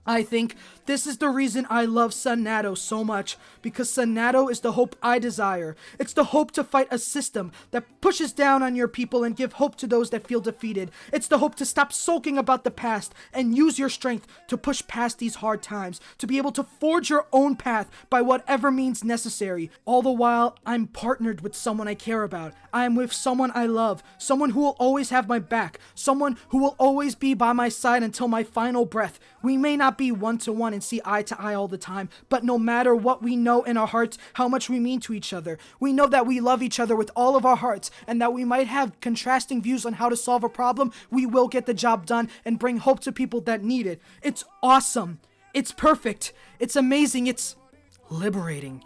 I think this is the reason I love Sonadow so much, because Sonadow is the hope I desire. It's the hope to fight a system that pushes down on your people and give hope to those that feel defeated. It's the hope to stop sulking about the past and use your strength to push past these hard times, to be able to forge your own path by whatever means necessary. All the while, I'm partnered with someone I care about. I am with someone I love, someone who will always have my back, someone who will always be by my side until my final breath. We may not be one-to-one and see eye to eye all the time, but no matter what, we know in our hearts how much we mean to each other. We know that we love each other with all of our hearts, and that we might have contrasting views on how to solve a problem. We will get the job done and bring hope to people that need it. It's awesome. It's perfect. It's amazing. It's liberating.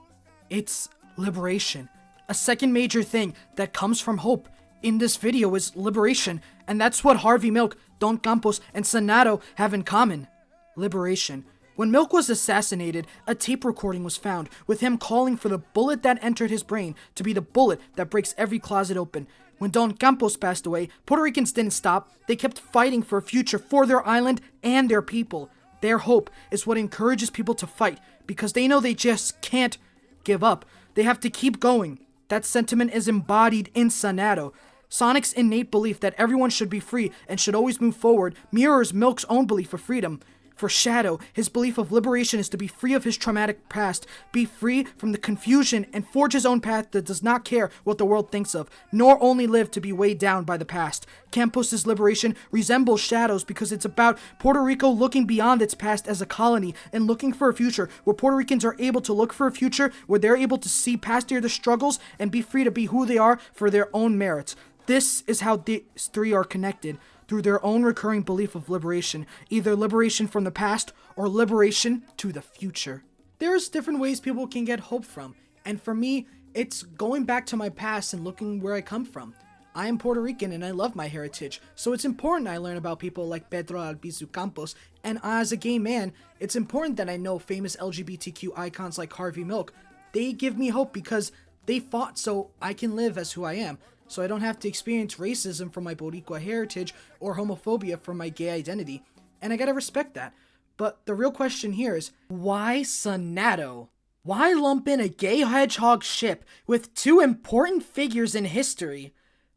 It's liberation. A second major thing that comes from hope in this video is liberation, and that's what Harvey Milk, Don Campos, and Sonadow have in common. Liberation. When Milk was assassinated, a tape recording was found with him calling for the bullet that entered his brain to be the bullet that breaks every closet open. When Don Campos passed away, Puerto Ricans didn't stop. They kept fighting for a future for their island and their people. Their hope is what encourages people to fight, because they know they just can't give up. They have to keep going. That sentiment is embodied in Sonadow. Sonic's innate belief that everyone should be free and should always move forward mirrors Milk's own belief of freedom. For Shadow, his belief of liberation is to be free of his traumatic past, be free from the confusion, and forge his own path that does not care what the world thinks of, nor only live to be weighed down by the past. Campos' liberation resembles Shadow's because it's about Puerto Rico looking beyond its past as a colony and looking for a future where Puerto Ricans are able to look for a future where they're able to see past their struggles and be free to be who they are for their own merits. This is how these three are connected, through their own recurring belief of liberation, either liberation from the past or liberation to the future. There's different ways people can get hope from, and for me, it's going back to my past and looking where I come from. I am Puerto Rican and I love my heritage, so it's important I learn about people like Pedro, Albizu, Campos, and as a gay man, it's important that I know famous LGBTQ icons like Harvey Milk. They give me hope because they fought so I can live as who I am, so I don't have to experience racism from my Boricua heritage or homophobia from my gay identity, and I gotta respect that. But the real question here is, why Sonadow? Why lump in a gay hedgehog ship with two important figures in history?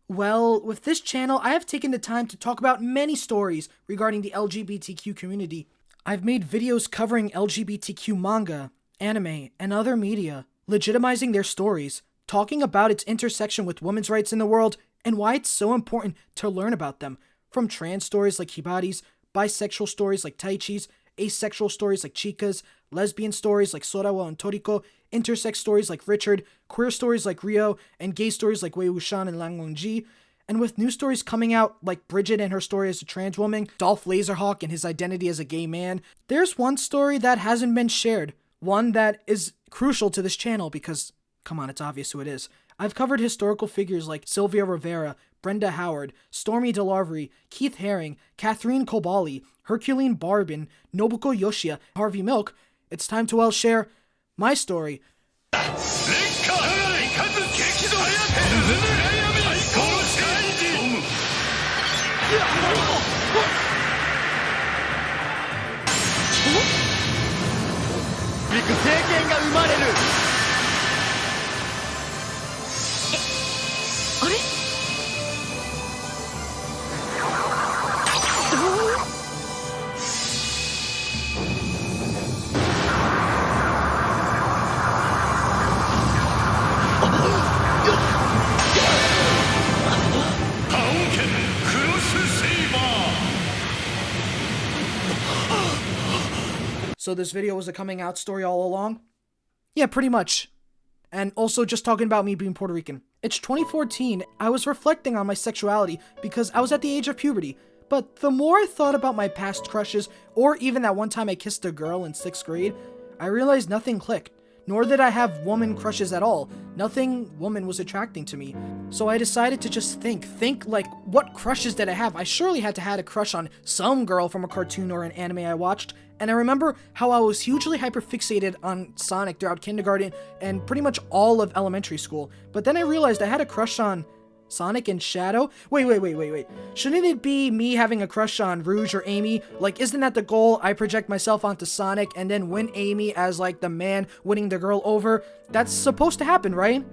Well, with this channel, I have taken the time to talk about many stories regarding the LGBTQ community. I've made videos covering LGBTQ manga, anime, and other media, legitimizing their stories, talking about its intersection with women's rights in the world, and why it's so important to learn about them. From trans stories like Hibari's, bisexual stories like Taichi's, asexual stories like Chika's, lesbian stories like Sorawa and Toriko, intersex stories like Richard, queer stories like Rio, and gay stories like Wei Wuxian and Lang Wangji. And with new stories coming out like Bridget and her story as a trans woman, Dolph Laserhawk and his identity as a gay man, there's one story that hasn't been shared, one that is crucial to this channel because, come on, it's obvious who it is. I've covered historical figures like Sylvia Rivera, Brenda Howard, Stormy DeLarvery, Keith Haring, Catherine Kobali, Herculine Barbin, Nobuko Yoshia, Harvey Milk. It's time to share my story. So this video was a coming out story all along? Yeah, pretty much. And also just talking about me being Puerto Rican. It's 2014, I was reflecting on my sexuality because I was at the age of puberty. But the more I thought about my past crushes, or even that one time I kissed a girl in 6th grade, I realized nothing clicked. Nor did I have woman crushes at all. Nothing woman was attracting to me. So I decided to just think like, what crushes did I have? I surely had to have a crush on some girl from a cartoon or an anime I watched. And I remember how I was hugely hyperfixated on Sonic throughout kindergarten and pretty much all of elementary school. But then I realized I had a crush on Sonic and Shadow? Wait. Shouldn't it be me having a crush on Rouge or Amy? Like, isn't that the goal? I project myself onto Sonic and then win Amy as, like, the man winning the girl over? That's supposed to happen, right?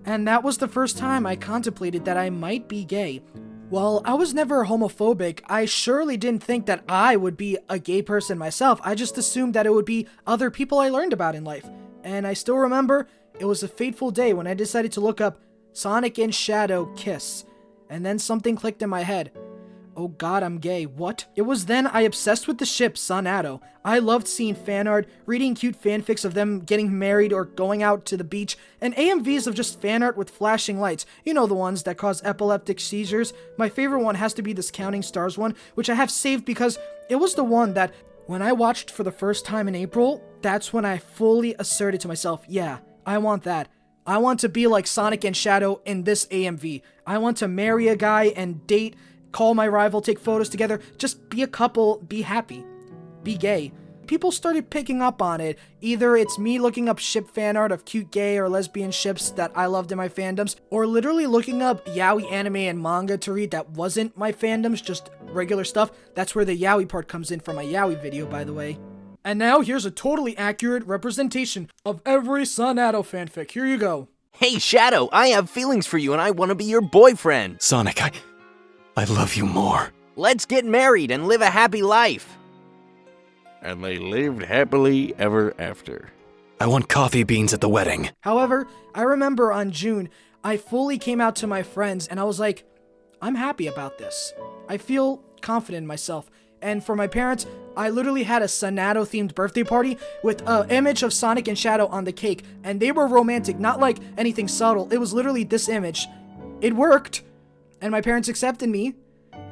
And that was the first time I contemplated that I might be gay. While I was never homophobic, I surely didn't think that I would be a gay person myself. I just assumed that it would be other people I learned about in life. And I still remember it was a fateful day when I decided to look up Sonic and Shadow kiss. And then something clicked in my head. Oh god, I'm gay. What? It was then I obsessed with the ship Sonadow. I loved seeing fan art, reading cute fanfics of them getting married or going out to the beach, and AMVs of just fan art with flashing lights. You know, the ones that cause epileptic seizures. My favorite one has to be this Counting Stars one, which I have saved because it was the one that, when I watched for the first time in April, that's when I fully asserted to myself, yeah, I want that. I want to be like Sonic and Shadow in this AMV. I want to marry a guy and date, call my rival, take photos together, just be a couple, be happy, be gay. People started picking up on it. Either it's me looking up ship fan art of cute gay or lesbian ships that I loved in my fandoms, or literally looking up yaoi anime and manga to read that wasn't my fandoms, just regular stuff. That's where the yaoi part comes in from my yaoi video, by the way. And now here's a totally accurate representation of every Sonadow fanfic. Here you go. Hey, Shadow, I have feelings for you and I want to be your boyfriend. Sonic, I love you more. Let's get married and live a happy life. And they lived happily ever after. I want coffee beans at the wedding. However, I remember on June, I fully came out to my friends and I was like, I'm happy about this. I feel confident in myself. And for my parents, I literally had a Sonadow-themed birthday party with an image of Sonic and Shadow on the cake. And they were romantic, not like anything subtle. It was literally this image. It worked. And my parents accepted me.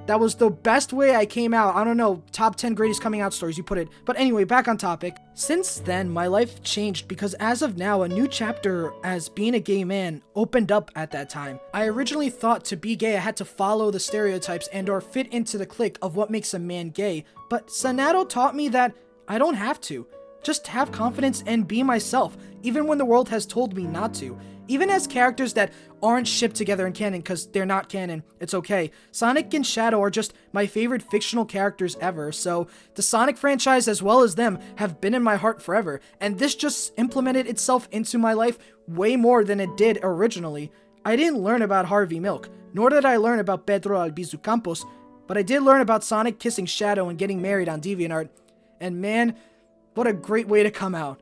That was the best way I came out. I don't know, top 10 greatest coming out stories, you put it. But anyway, back on topic. Since then, my life changed because as of now, a new chapter as being a gay man opened up at that time. I originally thought to be gay, I had to follow the stereotypes and or fit into the clique of what makes a man gay. But Sonadow taught me that I don't have to. Just have confidence and be myself, even when the world has told me not to. Even as characters that aren't shipped together in canon because they're not canon, it's okay. Sonic and Shadow are just my favorite fictional characters ever, so the Sonic franchise as well as them have been in my heart forever, and this just implemented itself into my life way more than it did originally. I didn't learn about Harvey Milk, nor did I learn about Pedro Albizu Campos, but I did learn about Sonic kissing Shadow and getting married on DeviantArt, and man, what a great way to come out.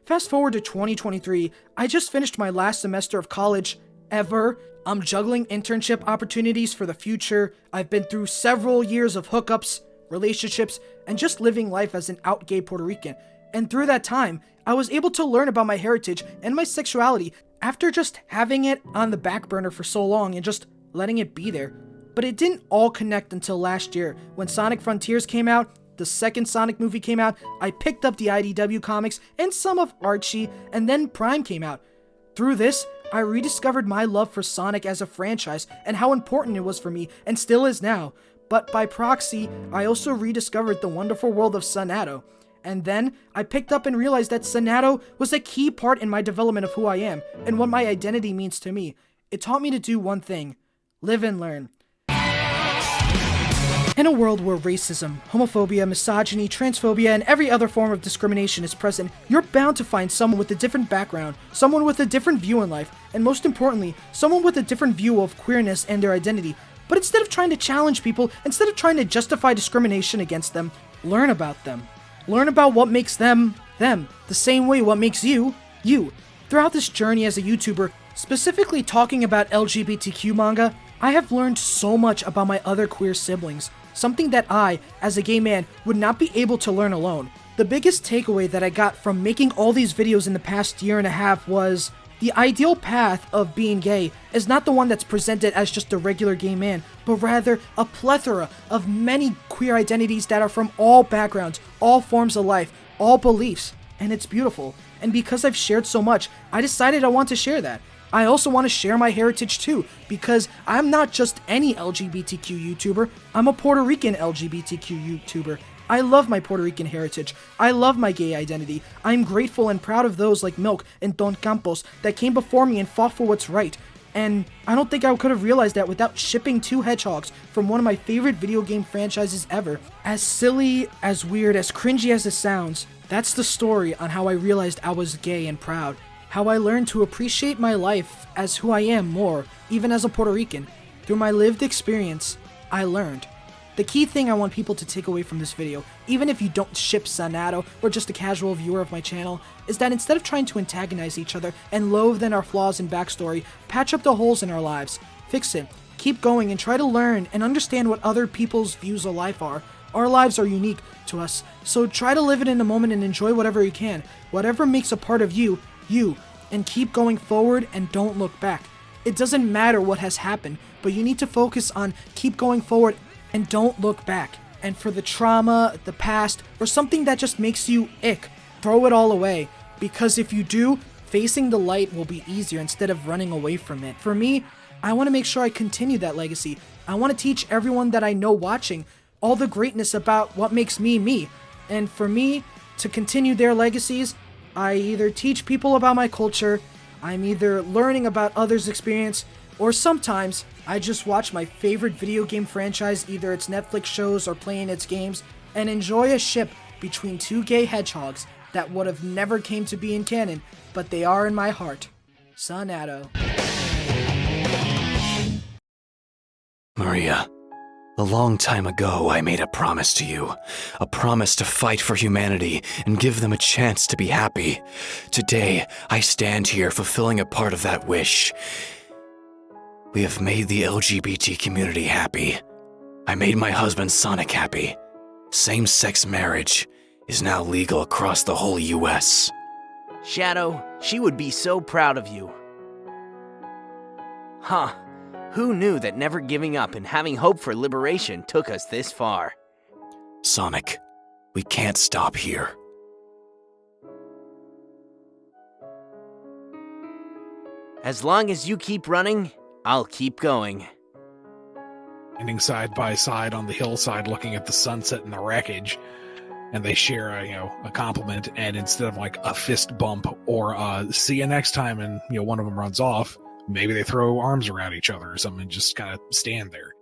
Fast forward to 2023, I just finished my last semester of college ever. I'm juggling internship opportunities for the future. I've been through several years of hookups, relationships, and just living life as an out gay Puerto Rican. And through that time, I was able to learn about my heritage and my sexuality after just having it on the back burner for so long and just letting it be there. But it didn't all connect until last year when Sonic Frontiers came out. The second Sonic movie came out, I picked up the IDW comics and some of Archie, and then Prime came out. Through this, I rediscovered my love for Sonic as a franchise and how important it was for me, and still is now. But by proxy, I also rediscovered the wonderful world of Sonadow. And then, I picked up and realized that Sonadow was a key part in my development of who I am, and what my identity means to me. It taught me to do one thing: live and learn. In a world where racism, homophobia, misogyny, transphobia, and every other form of discrimination is present, you're bound to find someone with a different background, someone with a different view in life, and most importantly, someone with a different view of queerness and their identity. But instead of trying to challenge people, instead of trying to justify discrimination against them, learn about them. Learn about what makes them, them, the same way what makes you, you. Throughout this journey as a YouTuber, specifically talking about LGBTQ manga, I have learned so much about my other queer siblings. Something that I, as a gay man, would not be able to learn alone. The biggest takeaway that I got from making all these videos in the past year and a half was the ideal path of being gay is not the one that's presented as just a regular gay man, but rather a plethora of many queer identities that are from all backgrounds, all forms of life, all beliefs, and it's beautiful. And because I've shared so much, I decided I want to share that. I also want to share my heritage too, because I'm not just any LGBTQ YouTuber, I'm a Puerto Rican LGBTQ YouTuber, I love my Puerto Rican heritage. I love my gay identity. I'm grateful and proud of those like Milk and Don Campos that came before me and fought for what's right. And I don't think I could have realized that without shipping 2 hedgehogs from one of my favorite video game franchises ever. As silly, as weird, as cringy as it sounds, that's the story on how I realized I was gay and proud. How I learned to appreciate my life as who I am more, even as a Puerto Rican. Through my lived experience, I learned. The key thing I want people to take away from this video, even if you don't ship Sonadow or just a casual viewer of my channel, is that instead of trying to antagonize each other and loathe in our flaws and backstory, patch up the holes in our lives, fix it, keep going, and try to learn and understand what other people's views of life are. Our lives are unique to us, so try to live it in the moment and enjoy whatever you can, whatever makes a part of you, and keep going forward and don't look back. It doesn't matter what has happened, but you need to focus on keep going forward and don't look back. And for the trauma, the past, or something that just makes you ick, throw it all away. Because if you do, facing the light will be easier instead of running away from it. For me, I want to make sure I continue that legacy. I want to teach everyone that I know watching all the greatness about what makes me me. And for me to continue their legacies, I either teach people about my culture, I'm either learning about others' experience, or sometimes I just watch my favorite video game franchise, either its Netflix shows or playing its games, and enjoy a ship between 2 gay hedgehogs that would have never came to be in canon, but they are in my heart. Sonadow. Maria, a long time ago I made a promise to you. A promise to fight for humanity and give them a chance to be happy. Today, I stand here fulfilling a part of that wish. We have made the LGBT community happy. I made my husband Sonic happy. Same-sex marriage is now legal across the whole US. Shadow, she would be so proud of you. Huh. Who knew that never giving up and having hope for liberation took us this far? Sonic, we can't stop here. As long as you keep running, I'll keep going. Standing side by side on the hillside looking at the sunset and the wreckage, and they share a compliment, and instead of like a fist bump or see you next time, and one of them runs off, maybe they throw arms around each other or something and just kind of stand there.